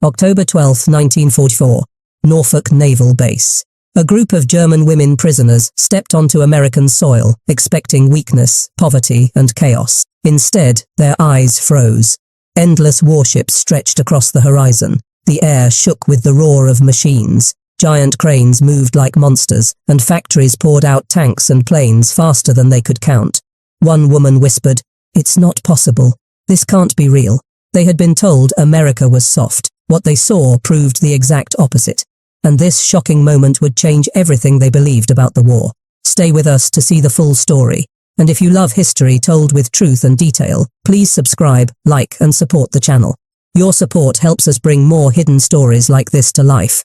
October 12, 1944. Norfolk Naval Base. A group of German women prisoners stepped onto American soil, expecting weakness, poverty, and chaos. Instead, their eyes froze. Endless warships stretched across the horizon. The air shook with the roar of machines. Giant cranes moved like monsters, and factories poured out tanks and planes faster than they could count. One woman whispered, "It's not possible. This can't be real." They had been told America was soft. What they saw proved the exact opposite. And this shocking moment would change everything they believed about the war. Stay with us to see the full story. And if you love history told with truth and detail, please subscribe, like, and support the channel. Your support helps us bring more hidden stories like this to life.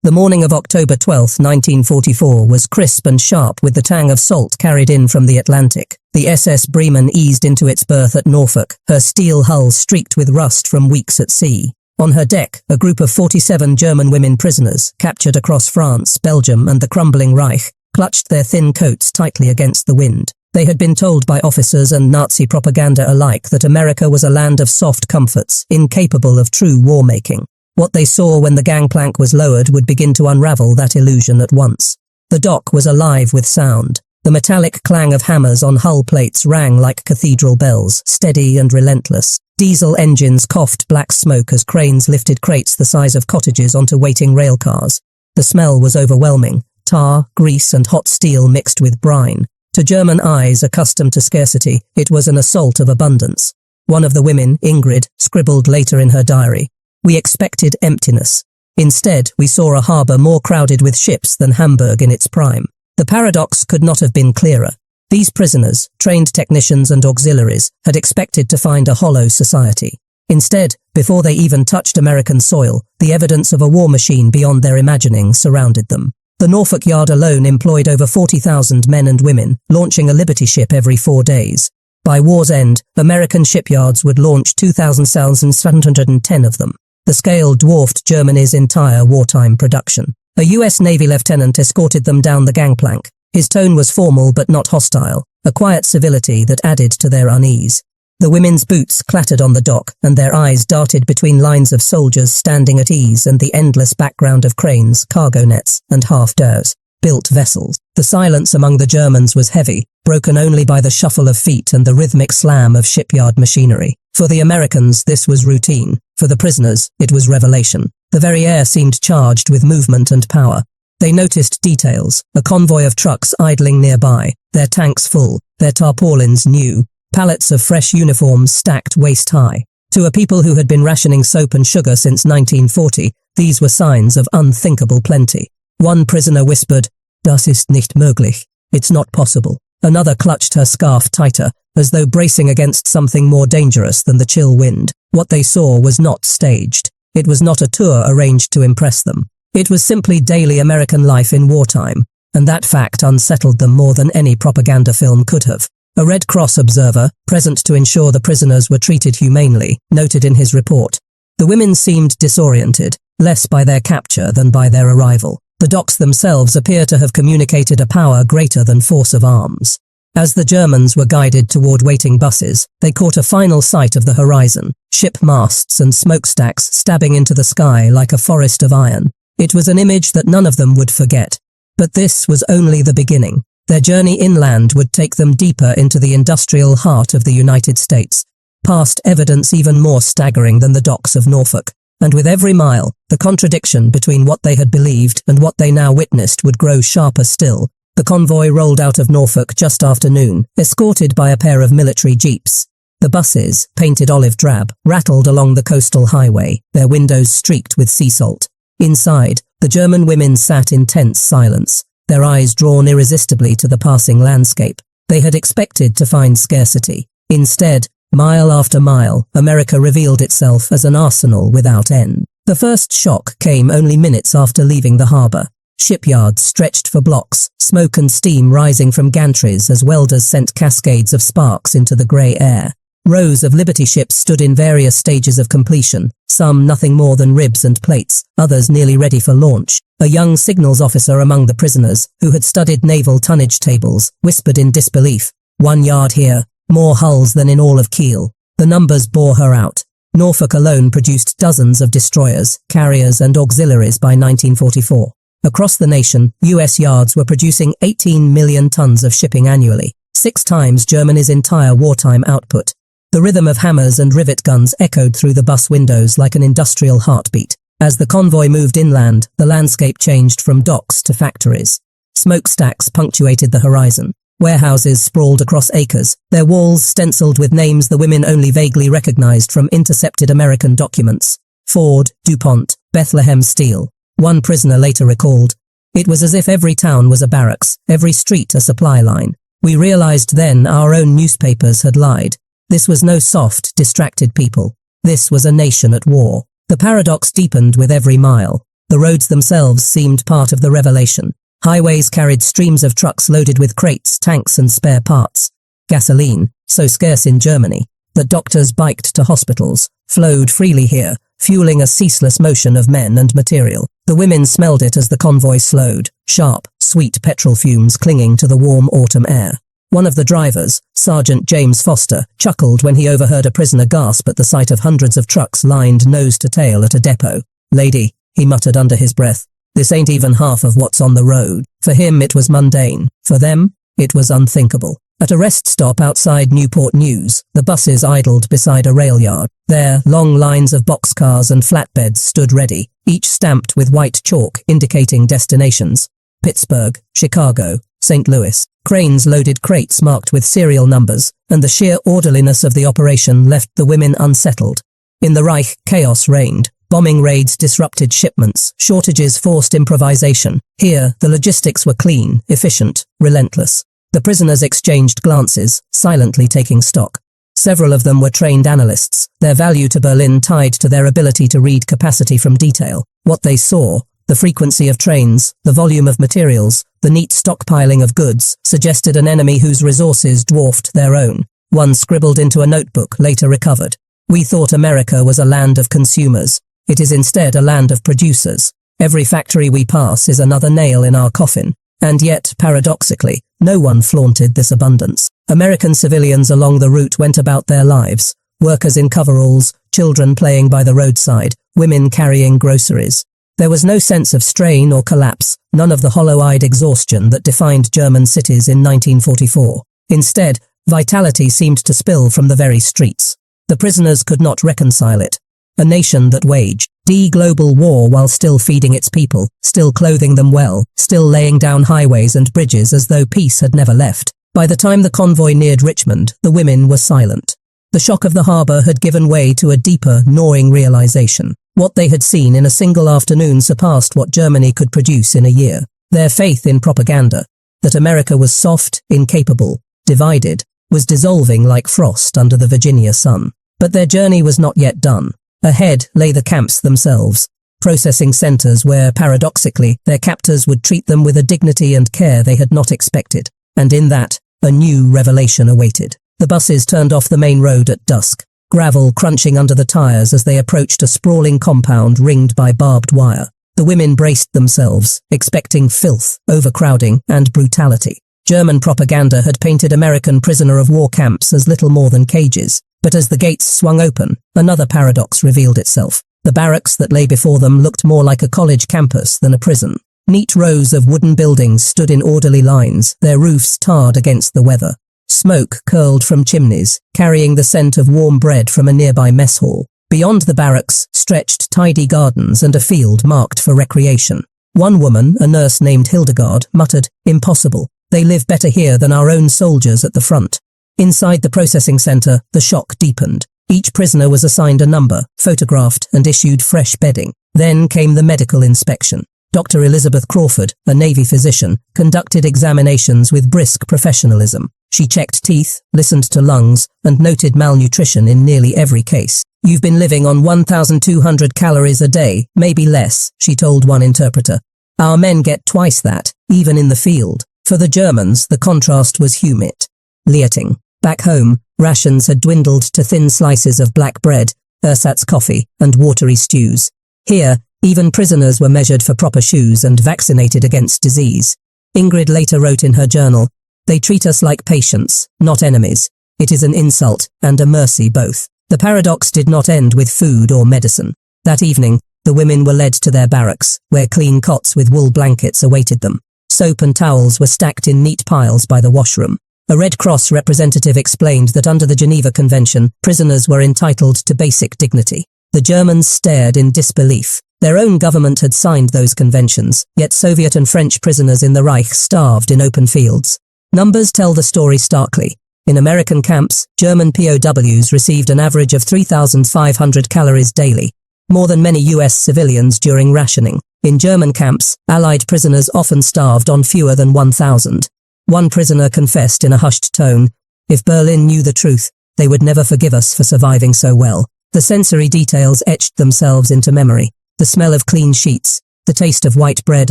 The morning of October 12, 1944 was crisp and sharp with the tang of salt carried in from the Atlantic. The SS Bremen eased into its berth at Norfolk, her steel hull streaked with rust from weeks at sea. On her deck, a group of 47 German women prisoners, captured across France, Belgium, and the crumbling Reich, clutched their thin coats tightly against the wind. They had been told by officers and Nazi propaganda alike that America was a land of soft comforts, incapable of true war-making. What they saw when the gangplank was lowered would begin to unravel that illusion at once. The dock was alive with sound. The metallic clang of hammers on hull plates rang like cathedral bells, steady and relentless. Diesel engines coughed black smoke as cranes lifted crates the size of cottages onto waiting railcars. The smell was overwhelming, tar, grease, and hot steel mixed with brine. To German eyes accustomed to scarcity, it was an assault of abundance. One of the women, Ingrid, scribbled later in her diary, "We expected emptiness. Instead, we saw a harbour more crowded with ships than Hamburg in its prime." The paradox could not have been clearer. These prisoners, trained technicians and auxiliaries, had expected to find a hollow society. Instead, before they even touched American soil, the evidence of a war machine beyond their imagining surrounded them. The Norfolk Yard alone employed over 40,000 men and women, launching a Liberty ship every 4 days. By war's end, American shipyards would launch 2,710 of them. The scale dwarfed Germany's entire wartime production. A US Navy lieutenant escorted them down the gangplank. His tone was formal but not hostile, a quiet civility that added to their unease. The women's boots clattered on the dock, and their eyes darted between lines of soldiers standing at ease and the endless background of cranes, cargo nets, and half-doors, built vessels. The silence among the Germans was heavy, broken only by the shuffle of feet and the rhythmic slam of shipyard machinery. For the Americans, this was routine. For the prisoners, it was revelation. The very air seemed charged with movement and power. They noticed details, a convoy of trucks idling nearby, their tanks full, their tarpaulins new, pallets of fresh uniforms stacked waist-high. To a people who had been rationing soap and sugar since 1940, these were signs of unthinkable plenty. One prisoner whispered, "Das ist nicht möglich." It's not possible. Another clutched her scarf tighter, as though bracing against something more dangerous than the chill wind. What they saw was not staged. It was not a tour arranged to impress them. It was simply daily American life in wartime, and that fact unsettled them more than any propaganda film could have. A Red Cross observer, present to ensure the prisoners were treated humanely, noted in his report, "The women seemed disoriented, less by their capture than by their arrival. The docks themselves appear to have communicated a power greater than force of arms." As the Germans were guided toward waiting buses, they caught a final sight of the horizon, ship masts and smokestacks stabbing into the sky like a forest of iron. It was an image that none of them would forget. But this was only the beginning. Their journey inland would take them deeper into the industrial heart of the United States, past evidence even more staggering than the docks of Norfolk. And with every mile, the contradiction between what they had believed and what they now witnessed would grow sharper still. The convoy rolled out of Norfolk just after noon, escorted by a pair of military jeeps. The buses, painted olive drab, rattled along the coastal highway, their windows streaked with sea salt. Inside, the German women sat in tense silence, their eyes drawn irresistibly to the passing landscape. They had expected to find scarcity. Instead, mile after mile, America revealed itself as an arsenal without end. The first shock came only minutes after leaving the harbour. Shipyards stretched for blocks, smoke and steam rising from gantries as welders sent cascades of sparks into the grey air. Rows of Liberty ships stood in various stages of completion, some nothing more than ribs and plates, others nearly ready for launch. A young signals officer among the prisoners, who had studied naval tonnage tables, whispered in disbelief, 1 yard here, more hulls than in all of Kiel. The numbers bore her out. Norfolk alone produced dozens of destroyers, carriers and auxiliaries by 1944. Across the nation, US yards were producing 18 million tons of shipping annually, 6 times Germany's entire wartime output. The rhythm of hammers and rivet guns echoed through the bus windows like an industrial heartbeat. As the convoy moved inland, the landscape changed from docks to factories. Smokestacks punctuated the horizon. Warehouses sprawled across acres, their walls stenciled with names the women only vaguely recognized from intercepted American documents. Ford, DuPont, Bethlehem Steel. One prisoner later recalled, "It was as if every town was a barracks, every street a supply line. We realized then our own newspapers had lied. This was no soft, distracted people. This was a nation at war." The paradox deepened with every mile. The roads themselves seemed part of the revelation. Highways carried streams of trucks loaded with crates, tanks and spare parts. Gasoline, so scarce in Germany that doctors biked to hospitals, flowed freely here, fueling a ceaseless motion of men and material. The women smelled it as the convoy slowed, sharp, sweet petrol fumes clinging to the warm autumn air. One of the drivers, Sergeant James Foster, chuckled when he overheard a prisoner gasp at the sight of hundreds of trucks lined nose to tail at a depot. "Lady," he muttered under his breath, "this ain't even half of what's on the road." For him it was mundane. For them, it was unthinkable. At a rest stop outside Newport News, the buses idled beside a rail yard. There, long lines of boxcars and flatbeds stood ready, each stamped with white chalk indicating destinations. Pittsburgh, Chicago, St. Louis. Cranes loaded crates marked with serial numbers, and the sheer orderliness of the operation left the women unsettled. In the Reich, chaos reigned. Bombing raids disrupted shipments, shortages forced improvisation. Here, the logistics were clean, efficient, relentless. The prisoners exchanged glances, silently taking stock. Several of them were trained analysts, their value to Berlin tied to their ability to read capacity from detail. What they saw, the frequency of trains, the volume of materials, the neat stockpiling of goods, suggested an enemy whose resources dwarfed their own. One scribbled into a notebook, later recovered. "We thought America was a land of consumers. It is instead a land of producers. Every factory we pass is another nail in our coffin." And yet, paradoxically, no one flaunted this abundance. American civilians along the route went about their lives. Workers in coveralls, children playing by the roadside, women carrying groceries. There was no sense of strain or collapse, none of the hollow-eyed exhaustion that defined German cities in 1944. Instead, vitality seemed to spill from the very streets. The prisoners could not reconcile it. A nation that waged global war while still feeding its people, still clothing them well, still laying down highways and bridges as though peace had never left. By the time the convoy neared Richmond, the women were silent. The shock of the harbour had given way to a deeper, gnawing realization. What they had seen in a single afternoon surpassed what Germany could produce in a year. Their faith in propaganda, that America was soft, incapable, divided, was dissolving like frost under the Virginia sun. But their journey was not yet done. Ahead lay the camps themselves, processing centres where, paradoxically, their captors would treat them with a dignity and care they had not expected. And in that, a new revelation awaited. The buses turned off the main road at dusk, gravel crunching under the tyres as they approached a sprawling compound ringed by barbed wire. The women braced themselves, expecting filth, overcrowding, and brutality. German propaganda had painted American prisoner of war camps as little more than cages. But as the gates swung open, another paradox revealed itself. The barracks that lay before them looked more like a college campus than a prison. Neat rows of wooden buildings stood in orderly lines, their roofs tarred against the weather. Smoke curled from chimneys, carrying the scent of warm bread from a nearby mess hall. Beyond the barracks stretched tidy gardens and a field marked for recreation. One woman, a nurse named Hildegard, muttered, "Impossible. They live better here than our own soldiers at the front." Inside the processing centre, the shock deepened. Each prisoner was assigned a number, photographed, and issued fresh bedding. Then came the medical inspection. Dr. Elizabeth Crawford, a Navy physician, conducted examinations with brisk professionalism. She checked teeth, listened to lungs, and noted malnutrition in nearly every case. "You've been living on 1,200 calories a day, maybe less," she told one interpreter. "Our men get twice that, even in the field." For the Germans, the contrast was humiliating. Back home, rations had dwindled to thin slices of black bread, ersatz coffee, and watery stews. Here, even prisoners were measured for proper shoes and vaccinated against disease. Ingrid later wrote in her journal, "They treat us like patients, not enemies. It is an insult and a mercy both." The paradox did not end with food or medicine. That evening, the women were led to their barracks, where clean cots with wool blankets awaited them. Soap and towels were stacked in neat piles by the washroom. A Red Cross representative explained that under the Geneva Convention, prisoners were entitled to basic dignity. The Germans stared in disbelief. Their own government had signed those conventions, yet Soviet and French prisoners in the Reich starved in open fields. Numbers tell the story starkly. In American camps, German POWs received an average of 3,500 calories daily, more than many US civilians during rationing. In German camps, Allied prisoners often starved on fewer than 1,000. One prisoner confessed in a hushed tone, "If Berlin knew the truth, they would never forgive us for surviving so well." The sensory details etched themselves into memory. The smell of clean sheets, the taste of white bread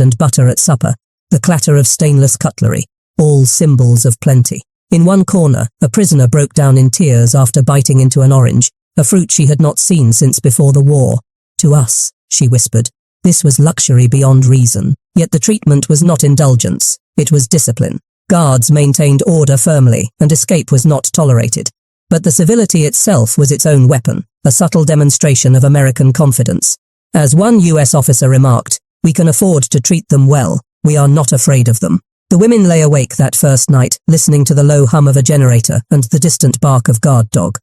and butter at supper, the clatter of stainless cutlery, all symbols of plenty. In one corner, a prisoner broke down in tears after biting into an orange, a fruit she had not seen since before the war. "To us," she whispered, "this was luxury beyond reason." Yet the treatment was not indulgence, it was discipline. Guards maintained order firmly, and escape was not tolerated. But the civility itself was its own weapon, a subtle demonstration of American confidence. As one US officer remarked, "We can afford to treat them well, we are not afraid of them." The women lay awake that first night, listening to the low hum of a generator and the distant bark of guard dog.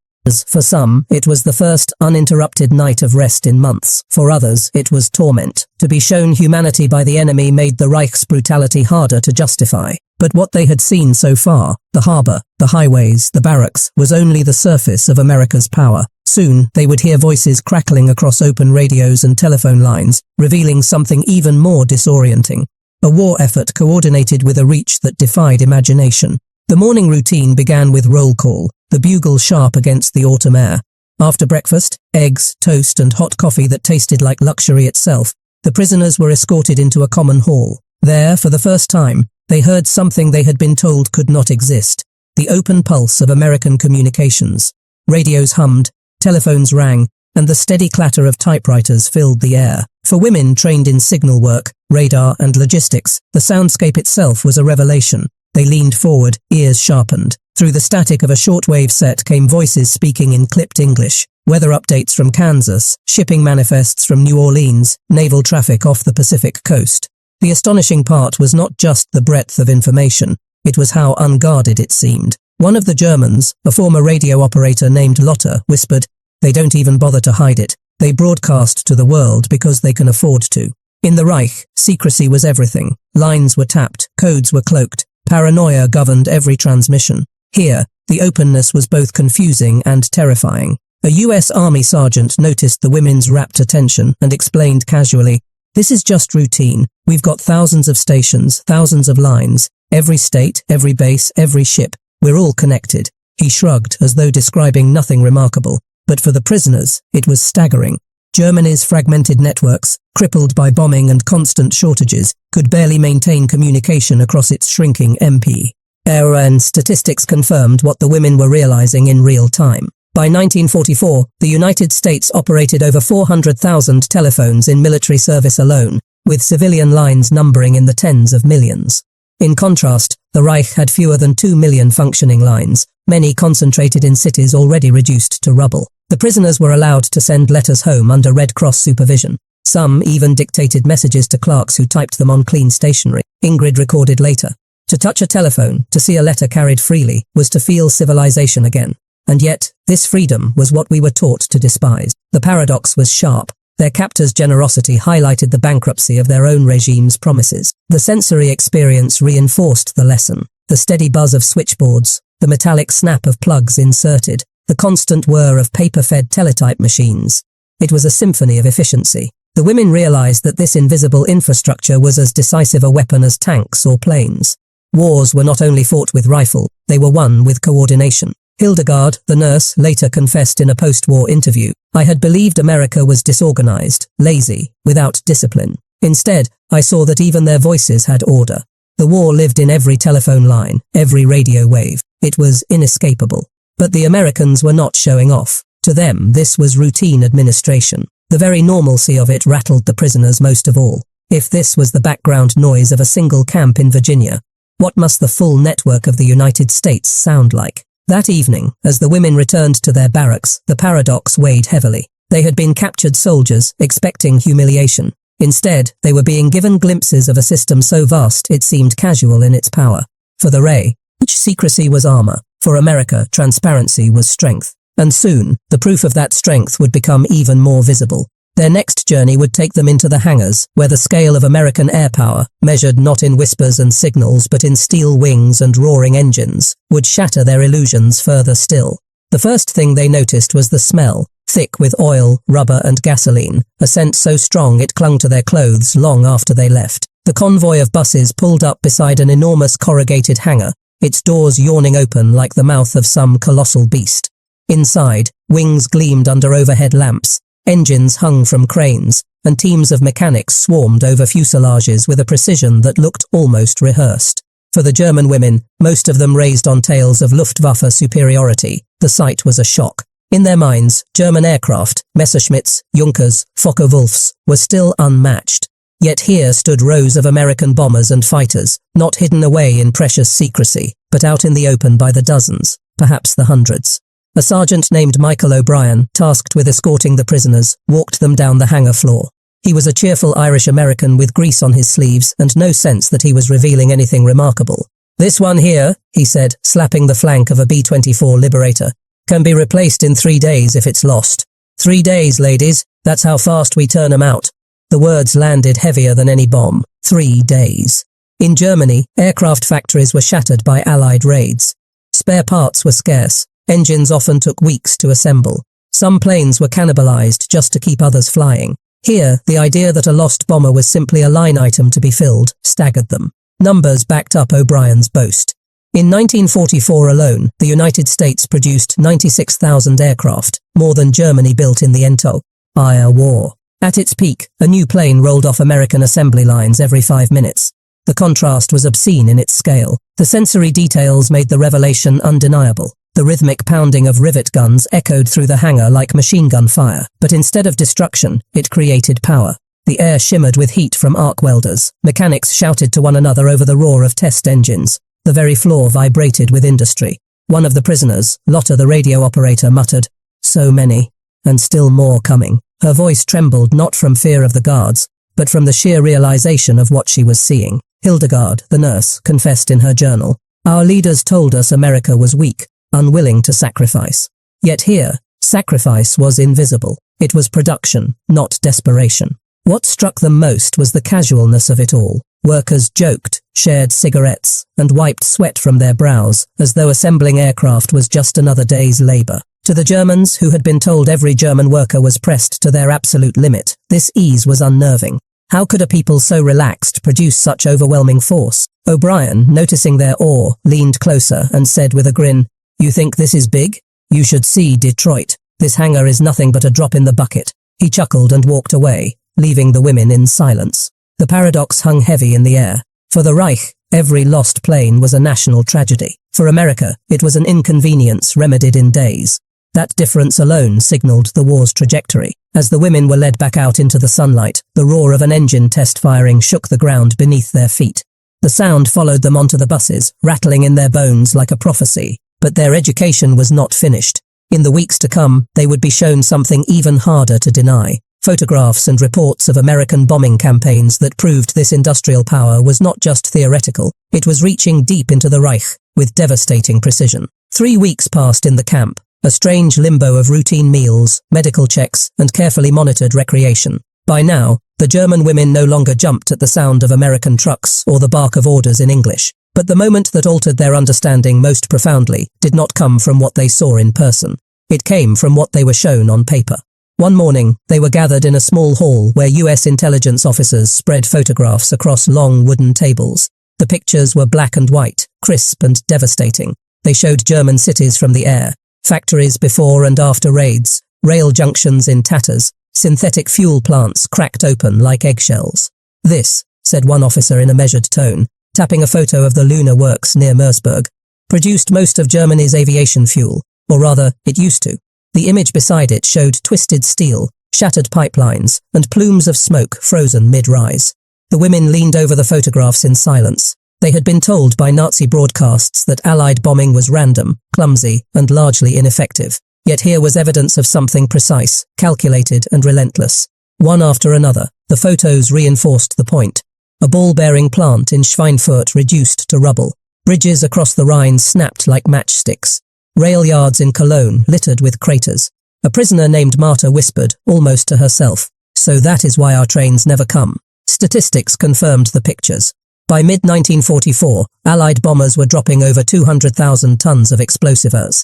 For some, it was the first uninterrupted night of rest in months. For others, it was torment. To be shown humanity by the enemy made the Reich's brutality harder to justify. But what they had seen so far, the harbour, the highways, the barracks, was only the surface of America's power. Soon, they would hear voices crackling across open radios and telephone lines, revealing something even more disorienting. A war effort coordinated with a reach that defied imagination. The morning routine began with roll call, the bugle sharp against the autumn air. After breakfast, eggs, toast and hot coffee that tasted like luxury itself, the prisoners were escorted into a common hall. There, for the first time, they heard something they had been told could not exist, the open pulse of American communications. Radios hummed, telephones rang, and the steady clatter of typewriters filled the air. For women trained in signal work, radar and logistics, the soundscape itself was a revelation. They leaned forward, ears sharpened. Through the static of a shortwave set came voices speaking in clipped English, weather updates from Kansas, shipping manifests from New Orleans, naval traffic off the Pacific coast. The astonishing part was not just the breadth of information, it was how unguarded it seemed. One of the Germans, a former radio operator named Lotte, whispered, "They don't even bother to hide it. They broadcast to the world because they can afford to." In the Reich, secrecy was everything. Lines were tapped, codes were cloaked, paranoia governed every transmission. Here, the openness was both confusing and terrifying. A US Army sergeant noticed the women's rapt attention and explained casually, "This is just routine. We've got thousands of stations, thousands of lines. Every state, every base, every ship. We're all connected." He shrugged as though describing nothing remarkable. But for the prisoners, it was staggering. Germany's fragmented networks, crippled by bombing and constant shortages, could barely maintain communication across its shrinking MP. Error and statistics confirmed what the women were realizing in real time. By 1944, the United States operated over 400,000 telephones in military service alone, with civilian lines numbering in the tens of millions. In contrast, the Reich had fewer than 2 million functioning lines, many concentrated in cities already reduced to rubble. The prisoners were allowed to send letters home under Red Cross supervision. Some even dictated messages to clerks who typed them on clean stationery. Ingrid recorded later. To touch a telephone, to see a letter carried freely, was to feel civilization again. And yet, this freedom was what we were taught to despise. The paradox was sharp. Their captors' generosity highlighted the bankruptcy of their own regime's promises. The sensory experience reinforced the lesson. The steady buzz of switchboards, the metallic snap of plugs inserted, the constant whir of paper-fed teletype machines. It was a symphony of efficiency. The women realized that this invisible infrastructure was as decisive a weapon as tanks or planes. Wars were not only fought with rifle, they were won with coordination. Hildegard, the nurse, later confessed in a post-war interview, "I had believed America was disorganized, lazy, without discipline. Instead, I saw that even their voices had order. The war lived in every telephone line, every radio wave. It was inescapable. But the Americans were not showing off. To them, this was routine administration. The very normalcy of it rattled the prisoners most of all. If this was the background noise of a single camp in Virginia, what must the full network of the United States sound like? That evening, as the women returned to their barracks, the paradox weighed heavily. They had been captured soldiers, expecting humiliation. Instead, they were being given glimpses of a system so vast it seemed casual in its power. For the WWII, secrecy was armor. For America, transparency was strength. And soon, the proof of that strength would become even more visible. Their next journey would take them into the hangars, where the scale of American air power, measured not in whispers and signals but in steel wings and roaring engines, would shatter their illusions further still. The first thing they noticed was the smell, thick with oil, rubber and gasoline, a scent so strong it clung to their clothes long after they left. The convoy of buses pulled up beside an enormous corrugated hangar, its doors yawning open like the mouth of some colossal beast. Inside, wings gleamed under overhead lamps, engines hung from cranes, and teams of mechanics swarmed over fuselages with a precision that looked almost rehearsed. For the German women, most of them raised on tales of Luftwaffe superiority, the sight was a shock. In their minds, German aircraft, Messerschmitts, Junkers, Focke-Wulfs, were still unmatched. Yet here stood rows of American bombers and fighters, not hidden away in precious secrecy, but out in the open by the dozens, perhaps the hundreds. A sergeant named Michael O'Brien, tasked with escorting the prisoners, walked them down the hangar floor. He was a cheerful Irish-American with grease on his sleeves and no sense that he was revealing anything remarkable. "This one here," he said, slapping the flank of a B-24 Liberator, "can be replaced in 3 days if it's lost. 3 days, ladies, that's how fast we turn 'em out." The words landed heavier than any bomb. 3 days. In Germany, aircraft factories were shattered by Allied raids. Spare parts were scarce. Engines often took weeks to assemble. Some planes were cannibalized just to keep others flying. Here, the idea that a lost bomber was simply a line item to be filled staggered them. Numbers backed up O'Brien's boast. In 1944 alone, the United States produced 96,000 aircraft, more than Germany built in the entire war. At its peak, a new plane rolled off American assembly lines every 5 minutes. The contrast was obscene in its scale. The sensory details made the revelation undeniable. The rhythmic pounding of rivet guns echoed through the hangar like machine gun fire, but instead of destruction, it created power. The air shimmered with heat from arc welders. Mechanics shouted to one another over the roar of test engines. The very floor vibrated with industry. One of the prisoners, Lotta the radio operator, muttered, "So many, and still more coming." Her voice trembled not from fear of the guards, but from the sheer realization of what she was seeing. Hildegard, the nurse, confessed in her journal, "Our leaders told us America was weak, unwilling to sacrifice." Yet here, sacrifice was invisible. It was production, not desperation. What struck them most was the casualness of it all. Workers joked, shared cigarettes, and wiped sweat from their brows, as though assembling aircraft was just another day's labor. To the Germans, who had been told every German worker was pressed to their absolute limit, this ease was unnerving. How could a people so relaxed produce such overwhelming force? O'Brien, noticing their awe, leaned closer and said with a grin, "You think this is big? You should see Detroit. This hangar is nothing but a drop in the bucket." He chuckled and walked away, leaving the women in silence. The paradox hung heavy in the air. For the Reich, every lost plane was a national tragedy. For America, it was an inconvenience remedied in days. That difference alone signaled the war's trajectory. As the women were led back out into the sunlight, the roar of an engine test firing shook the ground beneath their feet. The sound followed them onto the buses, rattling in their bones like a prophecy. But their education was not finished. In the weeks to come, they would be shown something even harder to deny. Photographs and reports of American bombing campaigns that proved this industrial power was not just theoretical, it was reaching deep into the Reich, with devastating precision. 3 weeks passed in the camp, a strange limbo of routine meals, medical checks, and carefully monitored recreation. By now, the German women no longer jumped at the sound of American trucks or the bark of orders in English. But the moment that altered their understanding most profoundly did not come from what they saw in person. It came from what they were shown on paper. One morning, they were gathered in a small hall where US intelligence officers spread photographs across long wooden tables. The pictures were black and white, crisp and devastating. They showed German cities from the air, factories before and after raids, rail junctions in tatters, synthetic fuel plants cracked open like eggshells. "This," said one officer in a measured tone, tapping a photo of the lunar works near Mersburg, "produced most of Germany's aviation fuel, or rather, it used to." The image beside it showed twisted steel, shattered pipelines, and plumes of smoke frozen mid-rise. The women leaned over the photographs in silence. They had been told by Nazi broadcasts that Allied bombing was random, clumsy, and largely ineffective. Yet here was evidence of something precise, calculated, and relentless. One after another, the photos reinforced the point. A ball-bearing plant in Schweinfurt reduced to rubble. Bridges across the Rhine snapped like matchsticks. Rail yards in Cologne littered with craters. A prisoner named Marta whispered, almost to herself, "So that is why our trains never come." Statistics confirmed the pictures. By mid-1944, Allied bombers were dropping over 200,000 tons of explosives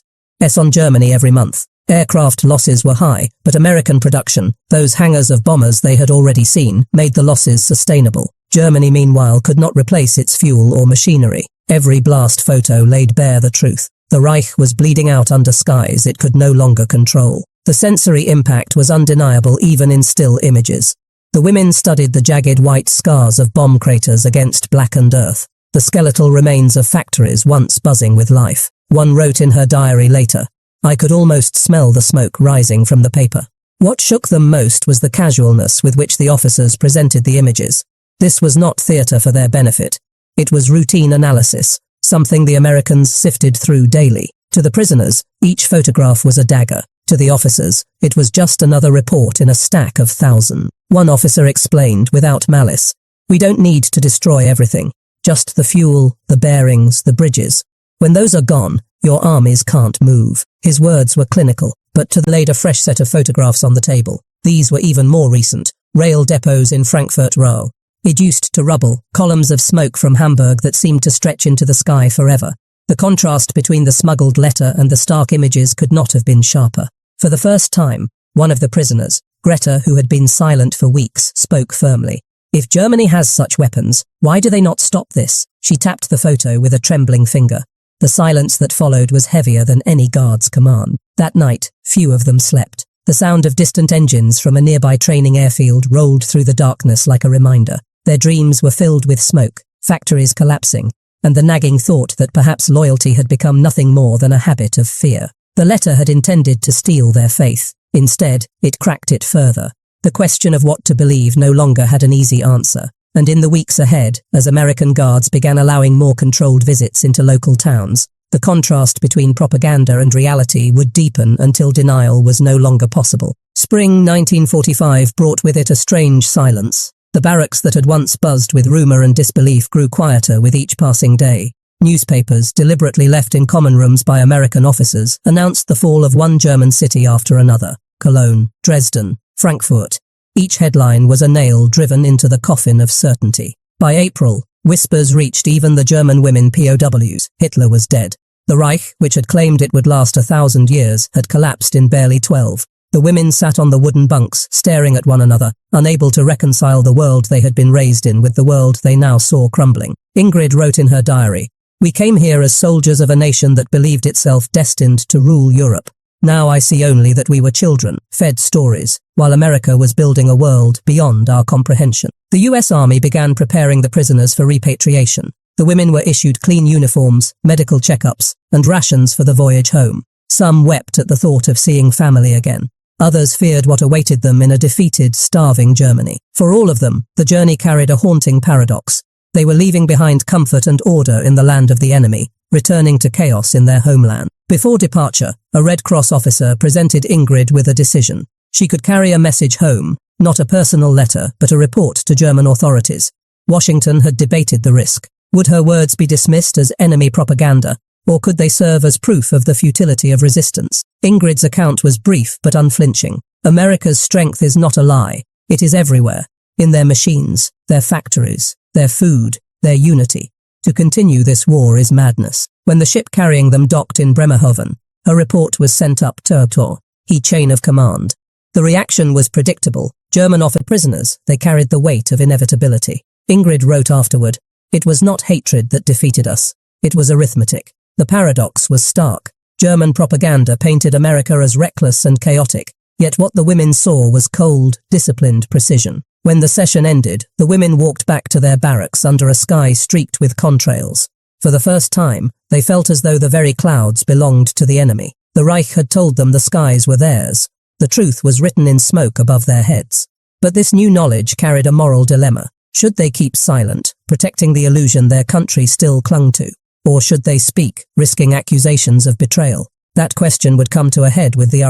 on Germany every month. Aircraft losses were high, but American production, those hangars of bombers they had already seen, made the losses sustainable. Germany, meanwhile, could not replace its fuel or machinery. Every blast photo laid bare the truth. The Reich was bleeding out under skies it could no longer control. The sensory impact was undeniable even in still images. The women studied the jagged white scars of bomb craters against blackened earth, the skeletal remains of factories once buzzing with life. One wrote in her diary later, "I could almost smell the smoke rising from the paper." What shook them most was the casualness with which the officers presented the images. This was not theatre for their benefit. It was routine analysis, something the Americans sifted through daily. To the prisoners, each photograph was a dagger. To the officers, it was just another report in a stack of thousands. One officer explained without malice, "We don't need to destroy everything. Just the fuel, the bearings, the bridges. When those are gone, your armies can't move." His words were clinical, but to laid a fresh set of photographs on the table. These were even more recent. Rail depots in Frankfurt Row, reduced to rubble, columns of smoke from Hamburg that seemed to stretch into the sky forever. The contrast between the smuggled letter and the stark images could not have been sharper. For the first time, one of the prisoners, Greta, who had been silent for weeks, spoke firmly. "If Germany has such weapons, why do they not stop this?" She tapped the photo with a trembling finger. The silence that followed was heavier than any guard's command. That night, few of them slept. The sound of distant engines from a nearby training airfield rolled through the darkness like a reminder. Their dreams were filled with smoke, factories collapsing, and the nagging thought that perhaps loyalty had become nothing more than a habit of fear. The letter had intended to steal their faith. Instead, it cracked it further. The question of what to believe no longer had an easy answer, and in the weeks ahead, as American guards began allowing more controlled visits into local towns, the contrast between propaganda and reality would deepen until denial was no longer possible. Spring 1945 brought with it a strange silence. The barracks that had once buzzed with rumour and disbelief grew quieter with each passing day. Newspapers, deliberately left in common rooms by American officers, announced the fall of one German city after another. Cologne, Dresden, Frankfurt. Each headline was a nail driven into the coffin of certainty. By April, whispers reached even the German women POWs. Hitler was dead. The Reich, which had claimed it would last 1,000 years, had collapsed in barely 12. The women sat on the wooden bunks, staring at one another, unable to reconcile the world they had been raised in with the world they now saw crumbling. Ingrid wrote in her diary, "We came here as soldiers of a nation that believed itself destined to rule Europe. Now I see only that we were children, fed stories, while America was building a world beyond our comprehension." The US Army began preparing the prisoners for repatriation. The women were issued clean uniforms, medical checkups, and rations for the voyage home. Some wept at the thought of seeing family again. Others feared what awaited them in a defeated, starving Germany. For all of them, the journey carried a haunting paradox. They were leaving behind comfort and order in the land of the enemy, returning to chaos in their homeland. Before departure, a Red Cross officer presented Ingrid with a decision. She could carry a message home, not a personal letter, but a report to German authorities. Washington had debated the risk. Would her words be dismissed as enemy propaganda, or could they serve as proof of the futility of resistance? Ingrid's account was brief but unflinching. America's strength is not a lie. It is everywhere. In their machines, their factories, their food, their unity. To continue this war is madness. When the ship carrying them docked in Bremerhaven, her report was sent up to he chain of command. The reaction was predictable. German offered prisoners, they carried the weight of inevitability. Ingrid wrote afterward, "It was not hatred that defeated us. It was arithmetic." The paradox was stark. German propaganda painted America as reckless and chaotic, yet what the women saw was cold, disciplined precision. When the session ended, the women walked back to their barracks under a sky streaked with contrails. For the first time, they felt as though the very clouds belonged to the enemy. The Reich had told them the skies were theirs. The truth was written in smoke above their heads. But this new knowledge carried a moral dilemma. Should they keep silent, protecting the illusion their country still clung to? Or should they speak, risking accusations of betrayal? That question would come to a head with the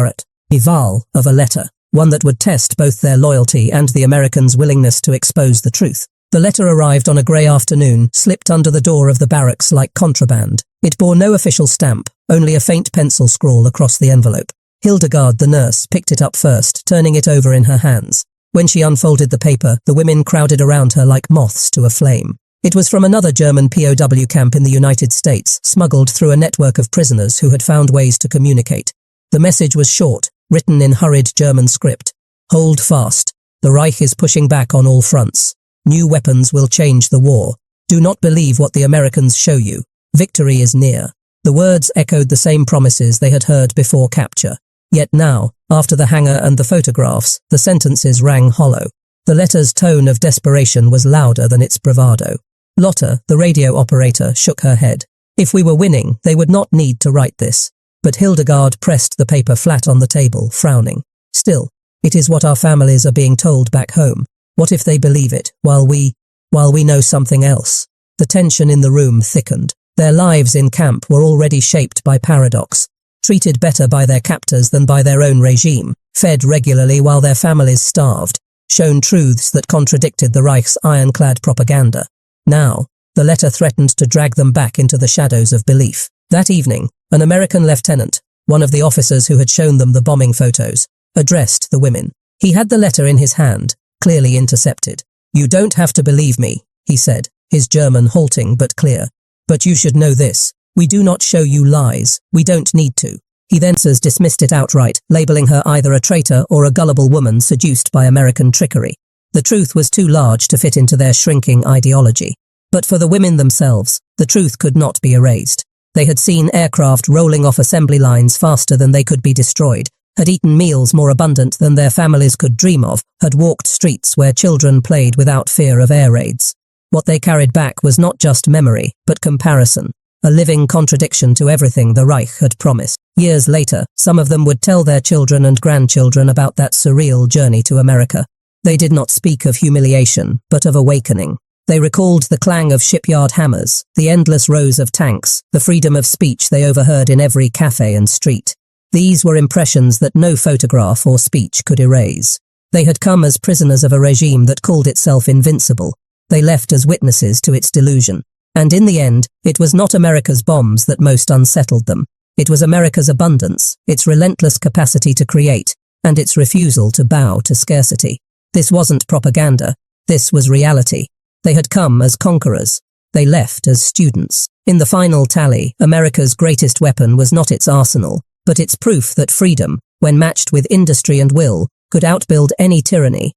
WWII of a letter, one that would test both their loyalty and the Americans' willingness to expose the truth. The letter arrived on a grey afternoon, slipped under the door of the barracks like contraband. It bore no official stamp, only a faint pencil scrawl across the envelope. Hildegard, the nurse, picked it up first, turning it over in her hands. When she unfolded the paper, the women crowded around her like moths to a flame. It was from another German POW camp in the United States, smuggled through a network of prisoners who had found ways to communicate. The message was short, written in hurried German script. Hold fast. The Reich is pushing back on all fronts. New weapons will change the war. Do not believe what the Americans show you. Victory is near. The words echoed the same promises they had heard before capture. Yet now, after the hangar and the photographs, the sentences rang hollow. The letter's tone of desperation was louder than its bravado. Lotta, the radio operator, shook her head. If we were winning, they would not need to write this. But Hildegard pressed the paper flat on the table, frowning. Still, it is what our families are being told back home. What if they believe it, while we know something else? The tension in the room thickened. Their lives in camp were already shaped by paradox. Treated better by their captors than by their own regime, fed regularly while their families starved, shown truths that contradicted the Reich's ironclad propaganda. Now, the letter threatened to drag them back into the shadows of belief. That evening, an American lieutenant, one of the officers who had shown them the bombing photos, addressed the women. He had the letter in his hand, clearly intercepted. You don't have to believe me, he said, his German halting but clear. But you should know this. We do not show you lies. We don't need to. He then dismissed it outright, labeling her either a traitor or a gullible woman seduced by American trickery. The truth was too large to fit into their shrinking ideology. But for the women themselves, the truth could not be erased. They had seen aircraft rolling off assembly lines faster than they could be destroyed, had eaten meals more abundant than their families could dream of, had walked streets where children played without fear of air raids. What they carried back was not just memory, but comparison, a living contradiction to everything the Reich had promised. Years later, some of them would tell their children and grandchildren about that surreal journey to America. They did not speak of humiliation, but of awakening. They recalled the clang of shipyard hammers, the endless rows of tanks, the freedom of speech they overheard in every cafe and street. These were impressions that no photograph or speech could erase. They had come as prisoners of a regime that called itself invincible. They left as witnesses to its delusion. And in the end, it was not America's bombs that most unsettled them. It was America's abundance, its relentless capacity to create, and its refusal to bow to scarcity. This wasn't propaganda. This was reality. They had come as conquerors. They left as students. In the final tally, America's greatest weapon was not its arsenal, but its proof that freedom, when matched with industry and will, could outbuild any tyranny,